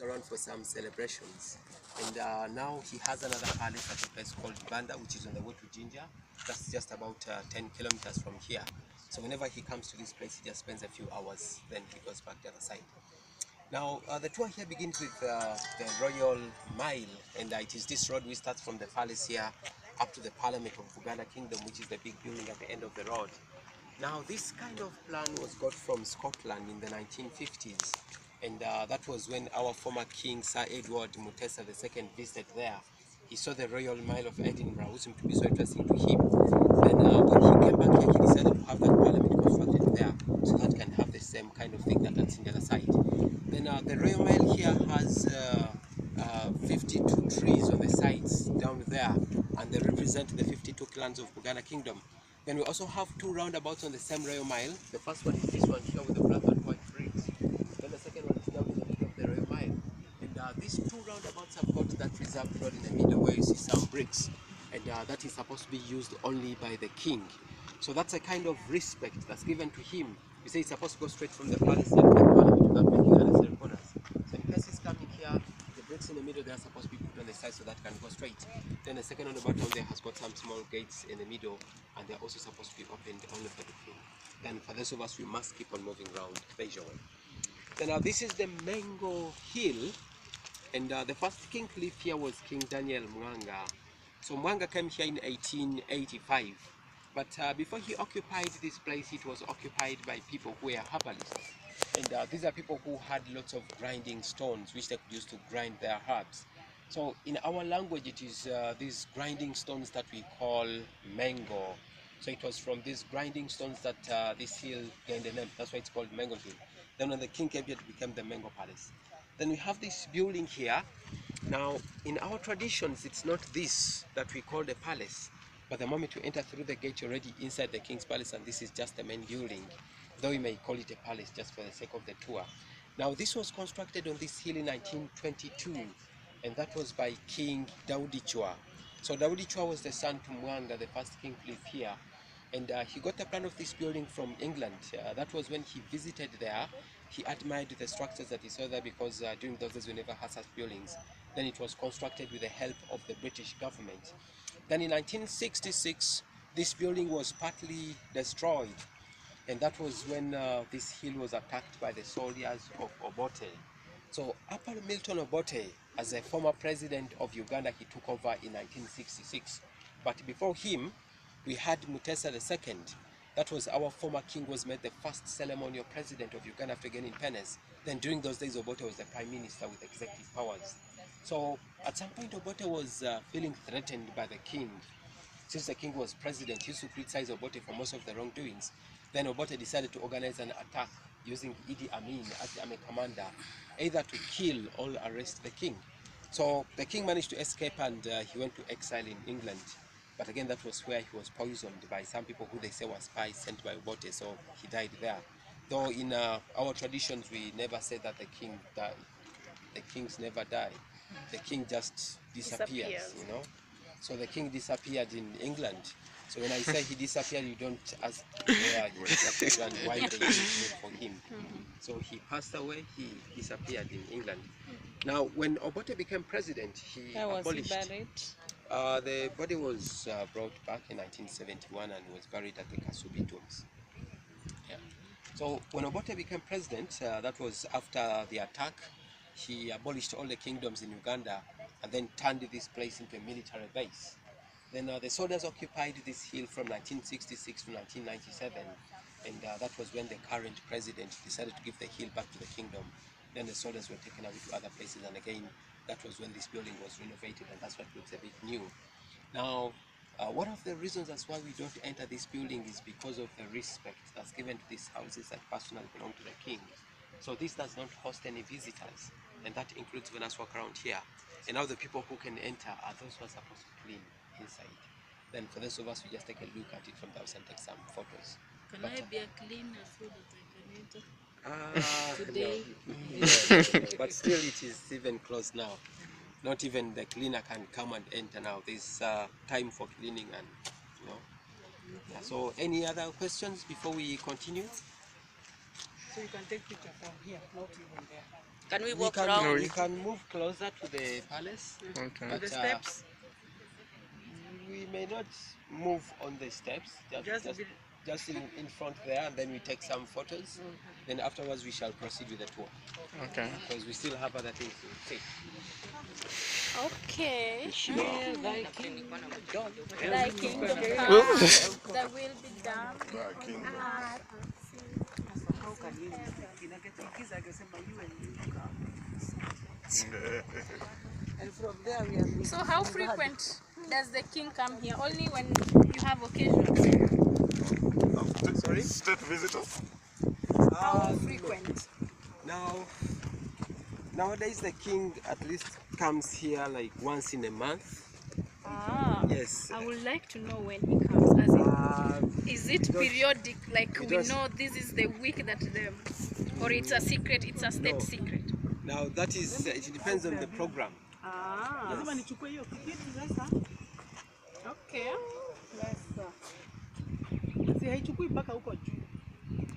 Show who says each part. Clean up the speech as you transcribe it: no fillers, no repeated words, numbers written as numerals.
Speaker 1: Around for some celebrations, and now he has another palace at a place called Banda, which is on the way to Jinja. That's just about 10 kilometers from here. So whenever he comes to this place, he just spends a few hours, then he goes back to the other side. Now the tour here begins with the Royal Mile, and it is this road which starts from the palace here up to the Parliament of Buganda Kingdom, which is the big building at the end of the road. Now this kind of plan was got from Scotland in the 1950s, and that was when our former king Sir Edward Mutesa II visited there. He saw the Royal Mile of Edinburgh, which seemed to be so interesting to him. Then when he came back here, he decided to have that parliament constructed there, so that can have the same kind of thing that's in the other side. Then the Royal Mile here has 52 trees on the sides down there, and they represent the 52 clans of Buganda Kingdom. Then we also have two roundabouts on the same Royal Mile. The first one is this one here with the black and white bricks. Then the second one is down in the middle of the Royal Mile. And these two roundabouts have got that reserved road in the middle where you see some bricks. And that is supposed to be used only by the king. So that's a kind of respect that's given to him. You say it's supposed to go straight from the palace to the parliament without making unnecessary corners. So in case he's coming here, the bricks in the middle they are supposed to be put on the side so that can go straight. Then the second on the bottom there has got some small gates in the middle, and they're also supposed to be opened only for the king. Then for those of us, we must keep on moving around visual. Then this is the Mengo Hill, and the first king to live here was King Daniel Mwanga. So Mwanga came here in 1885, but before he occupied this place, it was occupied by people who were herbalists. And these are people who had lots of grinding stones which they could use to grind their herbs. So in our language, it is these grinding stones that we call Mengo. So it was from these grinding stones that this hill gained the name. That's why it's called Mengo Hill. Then when the king came here, it became the Mengo Palace. Then we have this building here. Now, in our traditions, it's not this that we call the palace, but the moment you enter through the gate, you're already inside the king's palace, and this is just the main building, though we may call it a palace just for the sake of the tour. Now, this was constructed on this hill in 1922, and that was by King Daudi Chua. So Daudi Chua was the son to Mwanga, the first king to live here, and he got the plan of this building from England. That was when he visited there. He admired the structures that he saw there because during those days we never had such buildings. Then it was constructed with the help of the British government. Then in 1966, this building was partly destroyed, and that was when this hill was attacked by the soldiers of Obote. So Upper Milton Obote, as a former president of Uganda, he took over in 1966. But before him, we had Mutesa II. That was our former king, was made the first ceremonial president of Uganda after gaining independence. Then during those days, Obote was the prime minister with executive powers. So at some point, Obote was feeling threatened by the king. Since the king was president, he used to criticize Obote for most of the wrongdoings. Then Obote decided to organize an attack using Idi Amin as the army commander, either to kill or arrest the king. So the king managed to escape, and he went to exile in England. But again, that was where he was poisoned by some people who they say were spies sent by Obote, so he died there. Though in our traditions, we never say that the king died. The kings never die. The king just disappears, you know. So the king disappeared in England. So when I say he disappeared, you don't ask where he disappeared and why they didn't look for him. So he passed away, he disappeared in England. Now, when Obote became president, he abolished. The body was brought back in 1971 and was buried at the Kasubi tombs. Yeah. So when Obote became president, that was after the attack. He abolished all the kingdoms in Uganda and then turned this place into a military base. Then the soldiers occupied this hill from 1966 to 1997, and that was when the current president decided to give the hill back to the kingdom. Then the soldiers were taken away to other places, and again, that was when this building was renovated, and that's what looks a bit new. Now, one of the reasons as why we don't enter this building is because of the respect that's given to these houses that personally belong to the king. So this does not host any visitors, and that includes when us walk around here. And now the people who can enter are those who are supposed to clean inside. Then for those of us, we just take a look at it from the outside and take some photos.
Speaker 2: Can I be a cleaner so that I can enter?
Speaker 1: Today. No. But still it is even closed now. Not even the cleaner can come and enter now. There's time for cleaning and, you know. Yeah, so any other questions before we continue?
Speaker 3: So you can take picture from here, not even there. Can we walk around?
Speaker 1: We can move closer to the palace.
Speaker 4: Okay.
Speaker 1: But,
Speaker 3: The steps?
Speaker 1: we may not move on the steps. Just in front there, and then we take some photos. Then afterwards we shall proceed with the tour.
Speaker 4: Okay.
Speaker 1: Because we still have other things to see.
Speaker 2: Okay.
Speaker 1: Where thy kingdom
Speaker 2: Thy kingdom come, thy will be done. So how frequent does the king come here? Only when you have occasions?
Speaker 1: Sorry?
Speaker 5: State visitors?
Speaker 2: How frequent?
Speaker 1: Nowadays the king at least comes here like once in a month.
Speaker 2: Ah,
Speaker 1: Yes.
Speaker 2: I would like to know when he comes. As in, is it periodic? Like we
Speaker 1: don't-
Speaker 2: know this is the week that the, or it's a secret? It's a state
Speaker 1: No.
Speaker 2: secret.
Speaker 1: Now that is, it depends on the program.
Speaker 2: Ah, okay.
Speaker 6: Si haichukui mpaka huko juu.